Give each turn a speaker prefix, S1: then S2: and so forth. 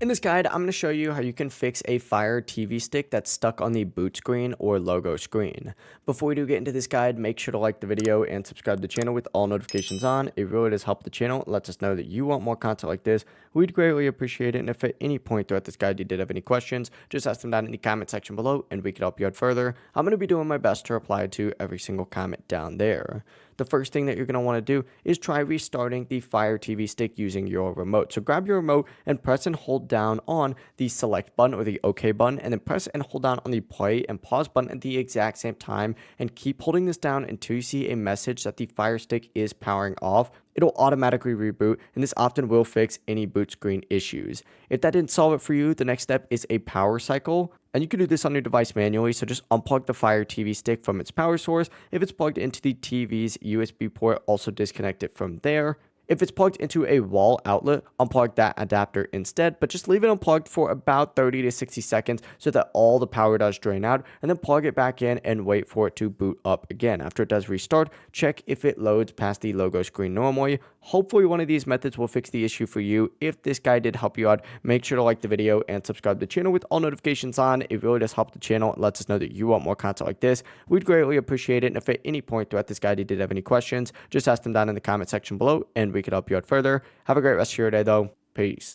S1: In this guide, I'm going to show you how you can fix a Fire TV stick that's stuck on the boot screen or logo screen. Before we do get into this guide, make sure to like the video and subscribe to the channel with all notifications on. It really does help the channel. It lets us know that you want more content like this. We'd greatly appreciate it. And if at any point throughout this guide you did have any questions, just ask them down in the comment section below and we could help you out further. I'm going to be doing my best to reply to every single comment down there. The first thing that you're going to want to do is try restarting the Fire TV stick using your remote. So grab your remote and press and hold down on the select button or the OK button, and then press and hold down on the play and pause button at the exact same time, and keep holding this down until you see a message that the Fire Stick is powering off. It'll automatically reboot, and this often will fix any boot screen issues. If that didn't solve it for you, the next step is a power cycle. And you can do this on your device manually, so just unplug the Fire TV stick from its power source. If it's plugged into the TV's USB port, also disconnect it from there. If it's plugged into a wall outlet, unplug that adapter instead, but just leave it unplugged for about 30 to 60 seconds so that all the power does drain out, and then plug it back in and wait for it to boot up again. After it does restart, check if it loads past the logo screen normally. Hopefully one of these methods will fix the issue for you. If this guide did help you out, make sure to like the video and subscribe to the channel with all notifications on. It really does help the channel. It lets us know that you want more content like this. We'd greatly appreciate it. And if at any point throughout this guide you did have any questions, just ask them down in the comment section below and we could help you out further. Have a great rest of your day though. Peace.